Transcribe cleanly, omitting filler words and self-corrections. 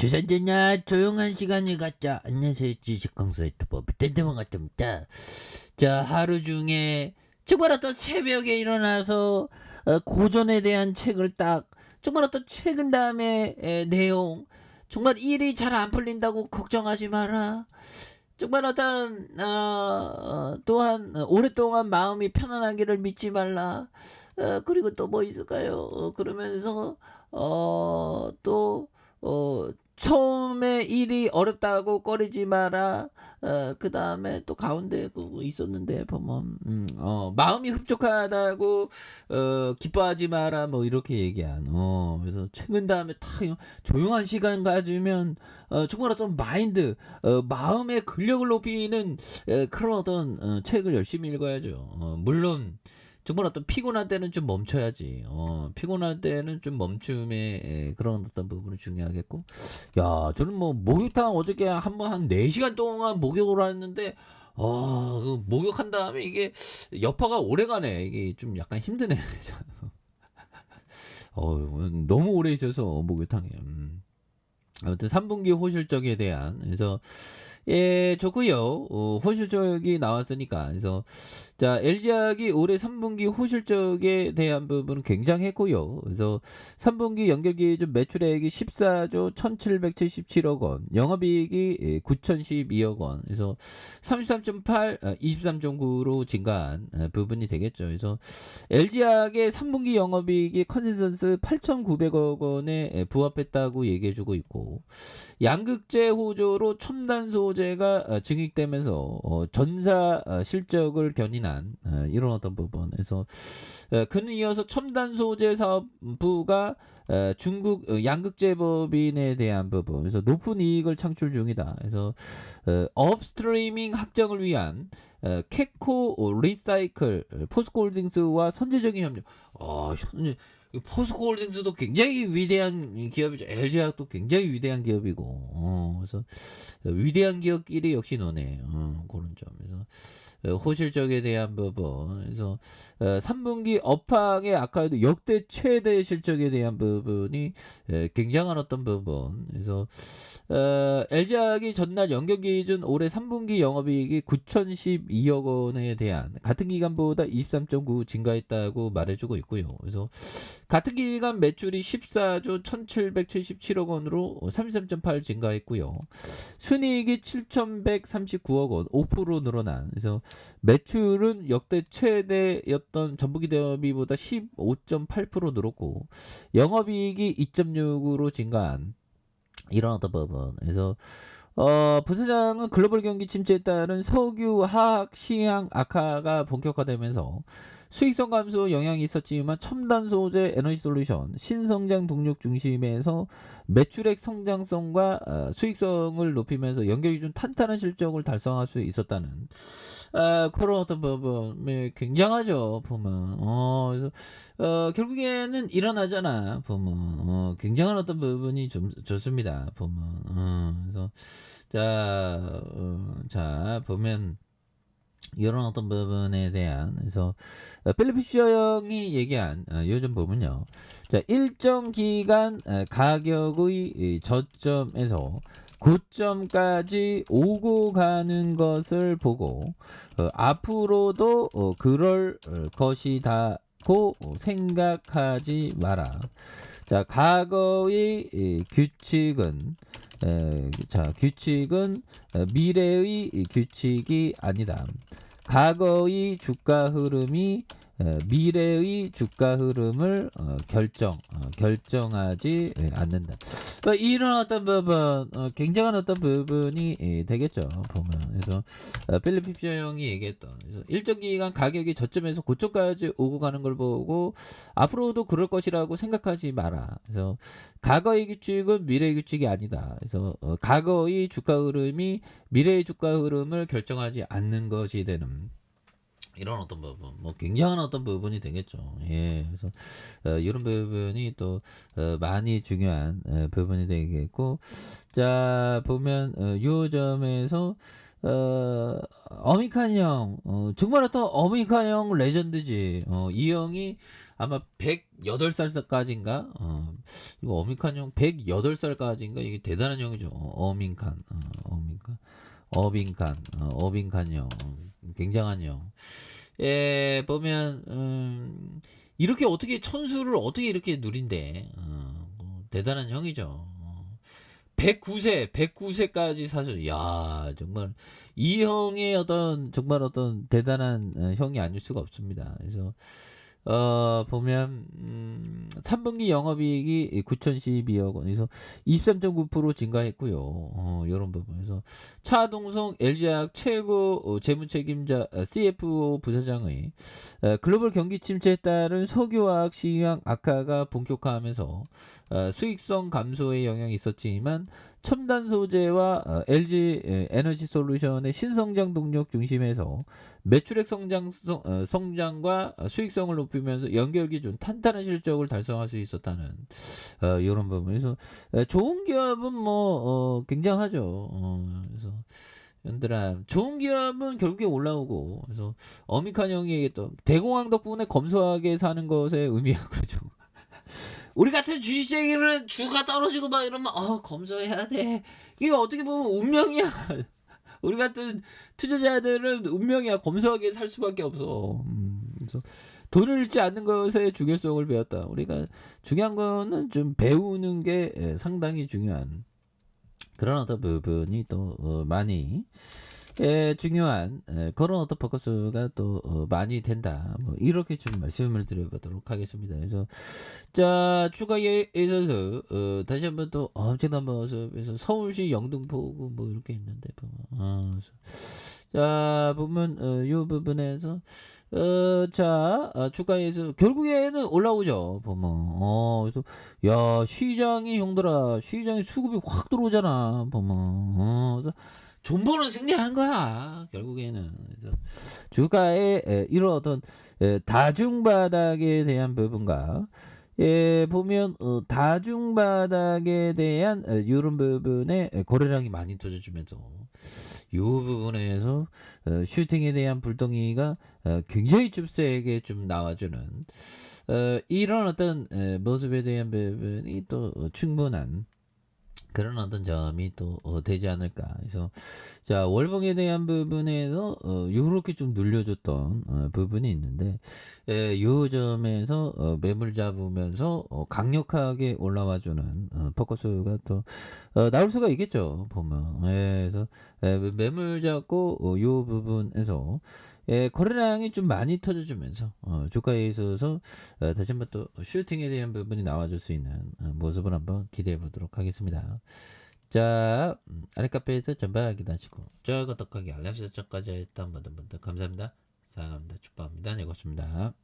주산전야 조용한 시간을 갖자. 안녕하세요. 주식강사 유튜버 땡땡만 같습니다. 자, 하루 중에 정말 어떤 새벽에 일어나서 고전에 대한 책을 정말 어떤 책은 다음에 내용 정말 일이 잘 안 풀린다고 걱정하지 마라. 정말 어떤 또한 오랫동안 마음이 편안하기를 믿지 말라. 그리고 또 뭐 있을까요? 그러면서 또 처음에 일이 어렵다고 꺼리지 마라. 그다음에 또 가운데 그거 있었는데 보면 마음이 흡족하다고 기뻐하지 마라 뭐 이렇게 얘기한. 그래서 책은 다음에 딱 조용한 시간 가지면 정말 어떤 마음의 근력을 높이는 그런 어떤 책을 열심히 읽어야죠. 물론 정말 어떤 피곤할 때는 좀 멈춰야지. 피곤할 때는 좀 멈춤의 그런 어떤 부분이 중요하겠고. 야, 저는 뭐 목욕탕 어저께 한 4시간 동안 목욕을 했는데 그 목욕한 다음에 이게 여파가 오래가네. 이게 좀 약간 힘드네. 너무 오래 있어서 목욕탕에. 아무튼 3분기 호실적에 대한 그래서 좋고요. 호실적이 나왔으니까 그래서 자 LG화학이 올해 3분기 호실적에 대한 부분은 굉장했고요. 그래서 3분기 연결기준 매출액이 14조 1,777억 원, 영업이익이 9,012억 원, 그래서 33.8, 23.9로 증가한 부분이 되겠죠. 그래서 LG화학의 3분기 영업이익이 컨센서스 8,900억 원에 부합했다고 얘기해주고 있고, 양극재 호조로 첨단 소재가 증익되면서 전사 실적을 견인한 이런 어떤 부분에서 그는 이어서 첨단 소재 사업부가 중국 양극재 법인에 대한 부분, 그래서 높은 이익을 창출 중이다. 그래서 업스트리밍 확정을 위한 캐코 리사이클 포스코홀딩스와 선제적인 협력. 포스코홀딩스도 굉장히 위대한 기업이죠. LG화학도 굉장히 위대한 기업이고, 그래서 위대한 기업끼리 역시 노네. 그런 점에서 호실적에 대한 부분, 그래서 3분기 업황의 악화에도 역대 최대 실적에 대한 부분이 굉장한 어떤 부분. 그래서 LG화학이 전날 연결 기준 올해 3분기 영업이익이 9,012억 원에 대한 같은 기간보다 23.9 증가했다고 말해주고 있고요. 그래서 같은 기간 매출이 14조 1,777억 원으로 33.8 증가했고요. 순이익이 7,139억 원, 5% 늘어난. 그래서 매출은 역대 최대였던 전분기 대비보다 15.8% 늘었고, 영업이익이 2.6으로 증가한 이런 어떤 부분. 그래서 부사장은 글로벌 경기 침체에 따른 석유, 화학, 시황 악화가 본격화되면서 수익성 감소 영향이 있었지만 첨단 소재, 에너지 솔루션, 신성장 동력 중심에서 매출액 성장성과 수익성을 높이면서 연결 기준 탄탄한 실적을 달성할 수 있었다는 그런 어떤 부분이 굉장하죠. 보면 그래서 결국에는 일어나잖아. 보면 굉장한 어떤 부분이 좀 좋습니다. 보면 그래서 자 보면 이런 어떤 부분에 대한 그래서 필리프 셔영이 얘기한 요즘 보면요. 자 일정 기간 가격의 저점에서 고점까지 오고 가는 것을 보고 앞으로도 그럴 것이다고 생각하지 마라. 자 과거의 규칙은 규칙은 미래의 규칙이 아니다. 과거의 주가 흐름이 미래의 주가 흐름을 결정하지 않는다. 이런 어떤 부분, 굉장한 어떤 부분이 되겠죠. 보면 그래서 필리프 셔영이 얘기했던 그래서 일정 기간 가격이 저점에서 고점까지 오고 가는 걸 보고 앞으로도 그럴 것이라고 생각하지 마라. 그래서 과거의 규칙은 미래의 규칙이 아니다. 그래서 과거의 주가 흐름이 미래의 주가 흐름을 결정하지 않는 것이 되는. 이런 어떤 부분, 뭐 굉장한 어떤 부분이 되겠죠. 예, 그래서 이런 부분이 또 많이 중요한 부분이 되겠고, 자 보면 요 점에서 어미칸 형, 정말 어떤 어미칸 형 레전드지. 이 형이 아마 108살까지인가? 이거 어미칸 형 108살까지인가? 이게 대단한 형이죠. 어민칸, 어민칸, 어빈칸, 어빈칸 형. 굉장한 형. 예, 보면, 이렇게 어떻게 천수를 어떻게 이렇게 누린대. 뭐 대단한 형이죠. 109세까지 사셨. 야, 정말 이 형의 어떤 정말 어떤 대단한 형이 아닐 수가 없습니다. 그래서 보면 3분기 영업이익이 9,012억 원, 그래서 23.9% 증가했고요. 이런 부분에서 차동성 LG화학 최고 재무책임자 CFO 부사장의 글로벌 경기 침체에 따른 석유화학 시황 악화가 본격화하면서 수익성 감소의 영향이 있었지만 첨단 소재와 LG 에너지 솔루션의 신성장 동력 중심에서 매출액 성장과 수익성을 높이면서 연결기준 탄탄한 실적을 달성할 수 있었다는 이런 부분에서 좋은 기업은 뭐 굉장하죠. 그래서 얘들아, 좋은 기업은 결국에 올라오고, 그래서 어미칸 형이 얘기했던 대공황 덕분에 검소하게 사는 것에 의미야. 그러죠. 우리 같은 주식쟁이는 주가 떨어지고 막 이러면 검소해야 돼. 이게 어떻게 보면 운명이야. 우리 같은 투자자들은 운명이야. 검소하게 살 수밖에 없어. 그래서 돈을 잃지 않는 것의 중요성을 배웠다. 우리가 중요한 거는 좀 배우는 게 상당히 중요한 그런 어떤 부분이 또 많이 중요한 그런 어떤 포커스가 또 많이 된다. 뭐 이렇게 좀 말씀을 드려보도록 하겠습니다. 그래서 자, 추가에 있어서 다시 한번 또 엄청난 모습에서 서울시 영등포구 뭐 이렇게 있는데 보면 자, 보면 요 부분에서 자, 주가에서 결국에는 올라오죠. 보면 그래서 야, 시장이 형들아, 시장이 수급이 확 들어오잖아. 보면 그래서 존버는 승리하는 거야 결국에는. 그래서 주가의 이런 어떤 다중바닥에 대한 부분과 보면 다중바닥에 대한 이런 부분에 거래량이 많이 터져주면서 이 부분에서 슈팅에 대한 불덩이가 굉장히 좀 세게 좀 나와주는 이런 어떤 모습에 대한 부분이 또 충분한 그런 어떤 점이 또 되지 않을까. 그래서 자, 월봉에 대한 부분에서 요렇게 좀 눌려줬던 부분이 있는데 요 점에서 매물 잡으면서 강력하게 올라와주는 포커스가 또 나올 수가 있겠죠. 보면 그래서 매물 잡고 요 부분에서 거래량이 좀 많이 터져주면서 주가에 있어서 다시 한번 또 슈팅에 대한 부분이 나와줄 수 있는 모습을 한번 기대해 보도록 하겠습니다. 자, 아래 카페에서 전방 확인하시고 저거 떡하기 알람 설정까지 했던 모든 분들 감사합니다. 사랑합니다. 축복합니다. 네, 고맙습니다.